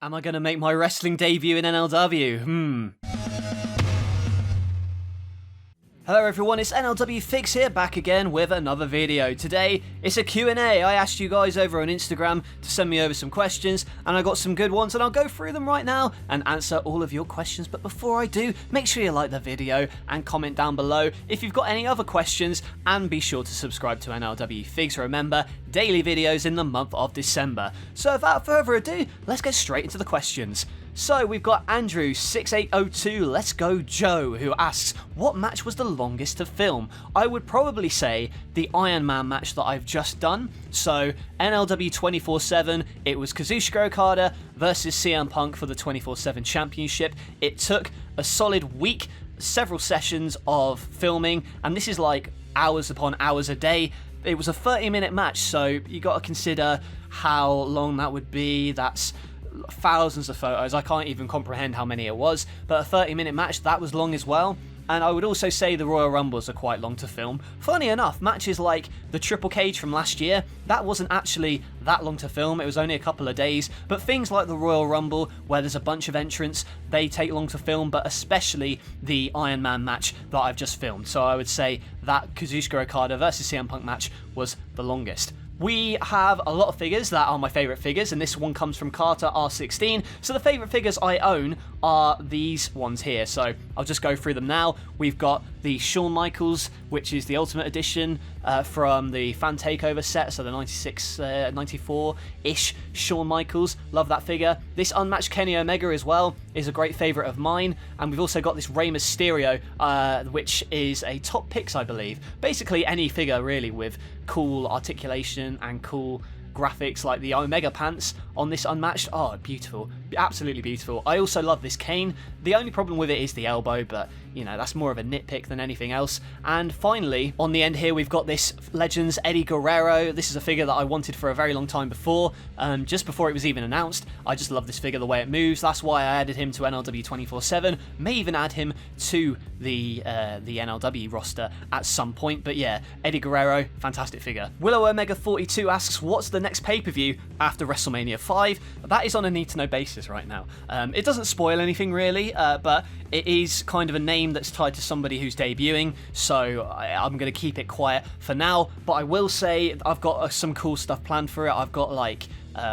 Am I going to make my wrestling debut in NLW? Hello everyone, it's NLW Figures here, back again with another video. Today, it's a Q&A. I asked you guys over on Instagram to send me over some questions, and I got some good ones, and I'll go through them right now and answer all of your questions. But before I do, make sure you like the video and comment down below if you've got any other questions, and be sure to subscribe to NLW Figures. Remember, daily videos in the month of December. So without further ado, let's get straight into the questions. So we've got Andrew6802 Let's Go Joe, who asks, what match was the longest to film? I would probably say the Iron Man match that I've just done. So NLW 24/7, it was Katushka Okada versus CM Punk for the 24/7 championship. It took a solid week, several sessions of filming, and this is like hours upon hours a day. It was a 30-minute match, so you got to consider how long that would be. That's thousands of photos. I can't even comprehend how many it was, but a 30-minute match, that was long as well. And I would also say the Royal Rumbles are quite long to film. Funny enough, matches like the Triple Cage from last year, that wasn't actually that long to film. It was only a couple of days. But things like the Royal Rumble, where there's a bunch of entrants, they take long to film, but especially the Iron Man match that I've just filmed. So I would say that Katushka Okada versus CM Punk match was the longest. We have a lot of figures that are my favourite figures, and this one comes from Carter R16. So the favourite figures I own are these ones here, so I'll just go through them now. We've got the Shawn Michaels, which is the Ultimate Edition from the Fan Takeover set, so the 96, 94-ish Shawn Michaels. Love that figure. This Unmatched Kenny Omega as well is a great favourite of mine, and we've also got this Rey Mysterio, which is a top picks, I believe. Basically any figure really with cool articulation and cool graphics, like the Omega pants on this Unmatched. Oh, beautiful. Absolutely beautiful. I also love this cane. The only problem with it is the elbow, but you know, that's more of a nitpick than anything else. And finally, on the end here, we've got this Legends Eddie Guerrero. This is a figure that I wanted for a very long time before, just before it was even announced. I just love this figure, the way it moves. That's why I added him to NLW 24/7. May even add him to the NLW roster at some point. But yeah, Eddie Guerrero, fantastic figure. Willow Omega 42 asks, what's the next pay-per-view after WrestleMania 5? That is on a need-to-know basis right now. It doesn't spoil anything really, but it is kind of a name that's tied to somebody who's debuting, so I'm going to keep it quiet for now. But I will say I've got some cool stuff planned for it. I've got like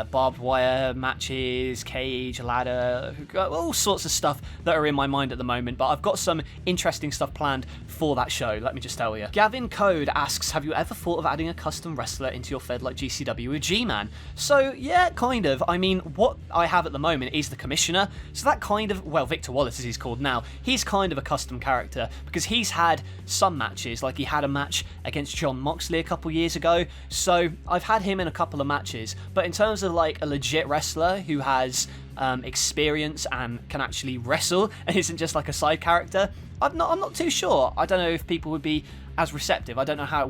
barbed wire matches, cage, ladder, all sorts of stuff that are in my mind at the moment, but I've got some interesting stuff planned for that show, let me just tell you. Gavin Code asks, have you ever thought of adding a custom wrestler into your Fed like GCW with G-Man? So yeah, kind of. I mean, what I have at the moment is the Commissioner, so that kind of, well, Victor Wallace as he's called now, he's kind of a custom character because he's had some matches, like he had a match against John Moxley a couple years ago, so I've had him in a couple of matches. But in terms of like a legit wrestler who has experience and can actually wrestle and isn't just like a side character, I'm not too sure. I don't know if people would be as receptive. I don't know how it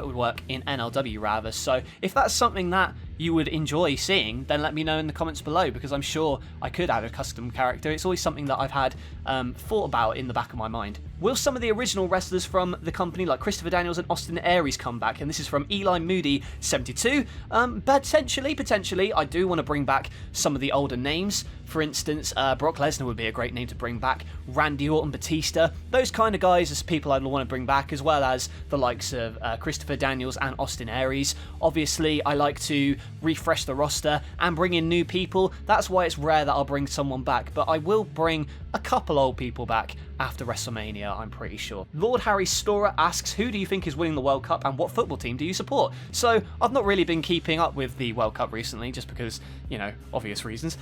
would work in NLW rather. So if that's something that you would enjoy seeing, then let me know in the comments below, because I'm sure I could add a custom character. It's always something that I've had thought about in the back of my mind. Will some of the original wrestlers from the company like Christopher Daniels and Austin Aries come back? And this is from Eli Moody 72. Potentially. I do want to bring back some of the older names. For instance, Brock Lesnar would be a great name to bring back. Randy Orton, Batista, those kind of guys as people I'd want to bring back, as well as the likes of Christopher Daniels and Austin Aries. Obviously, I like to refresh the roster and bring in new people. That's why it's rare that I'll bring someone back, but I will bring a couple old people back after WrestleMania, I'm pretty sure. Lord Harry Storer asks, who do you think is winning the World Cup and what football team do you support? So I've not really been keeping up with the World Cup recently, just because, you know, obvious reasons.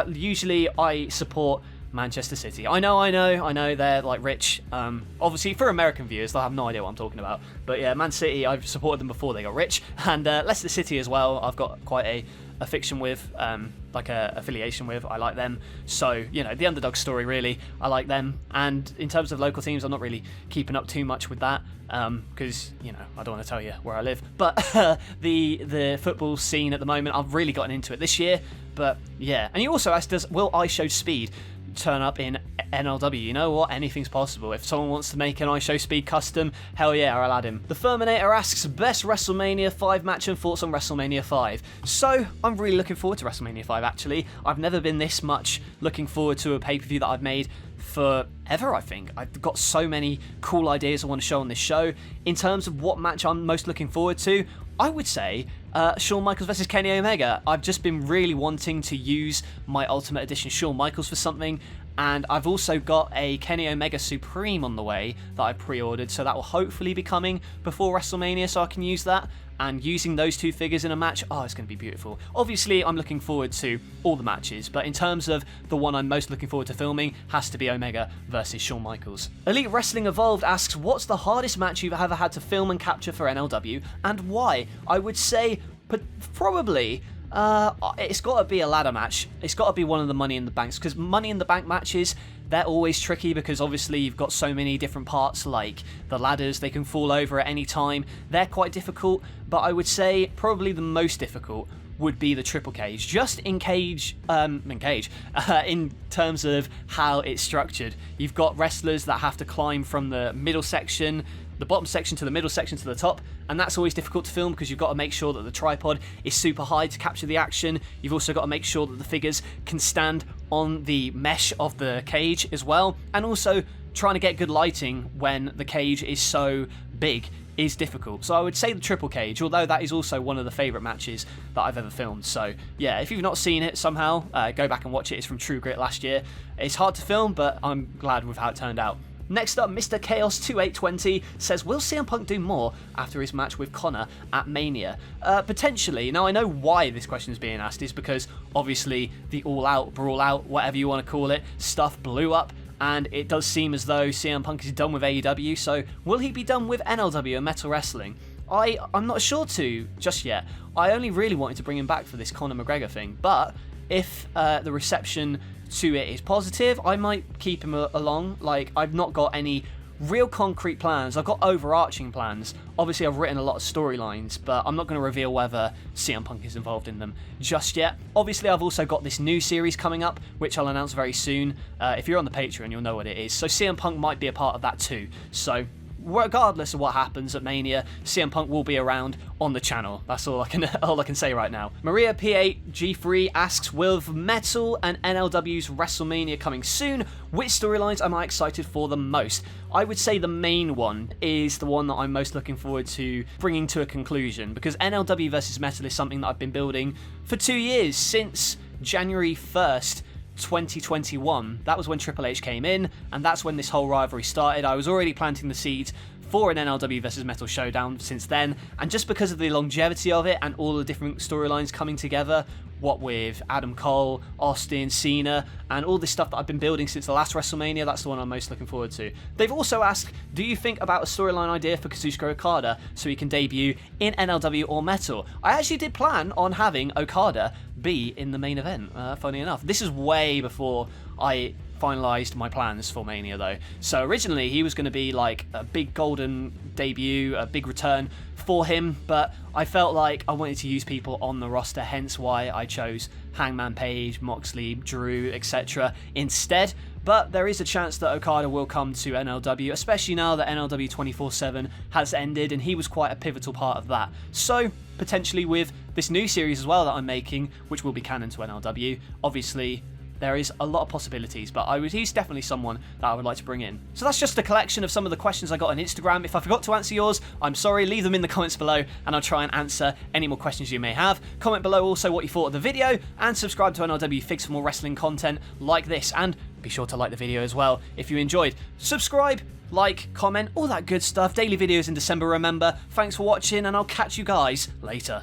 Usually I support Manchester City. I know they're like rich. Obviously for American viewers, they'll have no idea what I'm talking about. But yeah, Man City, I've supported them before they got rich. And Leicester City as well, I've got quite a fiction with, like a affiliation with. I like them. So, you know, the underdog story really, I like them. And in terms of local teams, I'm not really keeping up too much with that, because, you know, I don't want to tell you where I live. But the football scene at the moment, I've really gotten into it this year. But yeah, and he also asked us, will I show speed? turn up in NLW. You know what? Anything's possible. If someone wants to make an iShow Speed custom, hell yeah, I'll add him. The Furminator asks, best WrestleMania 5 match and thoughts on WrestleMania 5. So, I'm really looking forward to WrestleMania 5, actually. I've never been this much looking forward to a pay-per-view that I've made forever, I think. I've got so many cool ideas I want to show on this show. In terms of what match I'm most looking forward to, I would say Shawn Michaels versus Kenny Omega. I've just been really wanting to use my Ultimate Edition Shawn Michaels for something, and I've also got a Kenny Omega Supreme on the way that I pre-ordered, so that will hopefully be coming before WrestleMania, so I can use that. And using those two figures in a match, oh, it's going to be beautiful. Obviously, I'm looking forward to all the matches, but in terms of the one I'm most looking forward to filming, has to be Omega versus Shawn Michaels. Elite Wrestling Evolved asks, what's the hardest match you've ever had to film and capture for NLW, and why? I would say, probably... it's got to be a ladder match. It's got to be one of the Money in the Banks, because Money in the Bank matches, they're always tricky because obviously you've got so many different parts, like the ladders, they can fall over at any time. They're quite difficult, but I would say probably the most difficult would be the triple cage, just in terms of how it's structured. You've got wrestlers that have to climb from the middle section, the bottom section to the middle section to the top, and that's always difficult to film because you've got to make sure that the tripod is super high to capture the action. You've also got to make sure that the figures can stand on the mesh of the cage as well, and also trying to get good lighting when the cage is so big is difficult. So I would say the triple cage, although that is also one of the favourite matches that I've ever filmed. So yeah, if you've not seen it somehow, go back and watch it. It's from True Grit last year. It's hard to film, but I'm glad with how it turned out. Next up, Mr. Chaos 2820 says, will CM Punk do more after his match with Connor at Mania? Potentially. Now, I know why this question is being asked is because obviously the all-out, brawl-out, whatever you want to call it, stuff blew up, and it does seem as though CM Punk is done with AEW, so will he be done with NLW and Metal Wrestling? I'm not sure just yet. I only really wanted to bring him back for this Conor McGregor thing, but if the reception to it is positive, I might keep him along. Like, I've not got any real concrete plans. I've got overarching plans. Obviously, I've written a lot of storylines, but I'm not going to reveal whether CM Punk is involved in them just yet. Obviously, I've also got this new series coming up, which I'll announce very soon. If you're on the Patreon, you'll know what it is. So CM Punk might be a part of that too. So regardless of what happens at Mania, CM Punk will be around on the channel. That's all I can say right now. Maria P8G3 asks, with Metal and NLW's WrestleMania coming soon, which storylines am I excited for the most? I would say the main one is the one that I'm most looking forward to bringing to a conclusion, because NLW versus Metal is something that I've been building for 2 years, since January 1st, 2021. That was when Triple H came in, and that's when this whole rivalry started. I was already planting the seeds for an NLW versus Metal showdown since then, and just because of the longevity of it and all the different storylines coming together, what with Adam Cole, Austin, Cena, and all this stuff that I've been building since the last WrestleMania, that's the one I'm most looking forward to. They've also asked, do you think about a storyline idea for Katushka Okada so he can debut in NLW or Metal? I actually did plan on having Okada be in the main event, funny enough. This is way before I finalised my plans for Mania though. So originally he was going to be like a big golden debut, a big return for him, but I felt like I wanted to use people on the roster, hence why I chose Hangman Page, Moxley, Drew, etc. instead. But there is a chance that Okada will come to NLW, especially now that NLW 24/7 has ended, and he was quite a pivotal part of that. So potentially with this new series as well that I'm making, which will be canon to NLW, obviously there is a lot of possibilities, but he's definitely someone that I would like to bring in. So that's just a collection of some of the questions I got on Instagram. If I forgot to answer yours, I'm sorry. Leave them in the comments below, and I'll try and answer any more questions you may have. Comment below also what you thought of the video, and subscribe to NLW Figs for more wrestling content like this, and be sure to like the video as well if you enjoyed. Subscribe, like, comment, all that good stuff. Daily videos in December, remember. Thanks for watching, and I'll catch you guys later.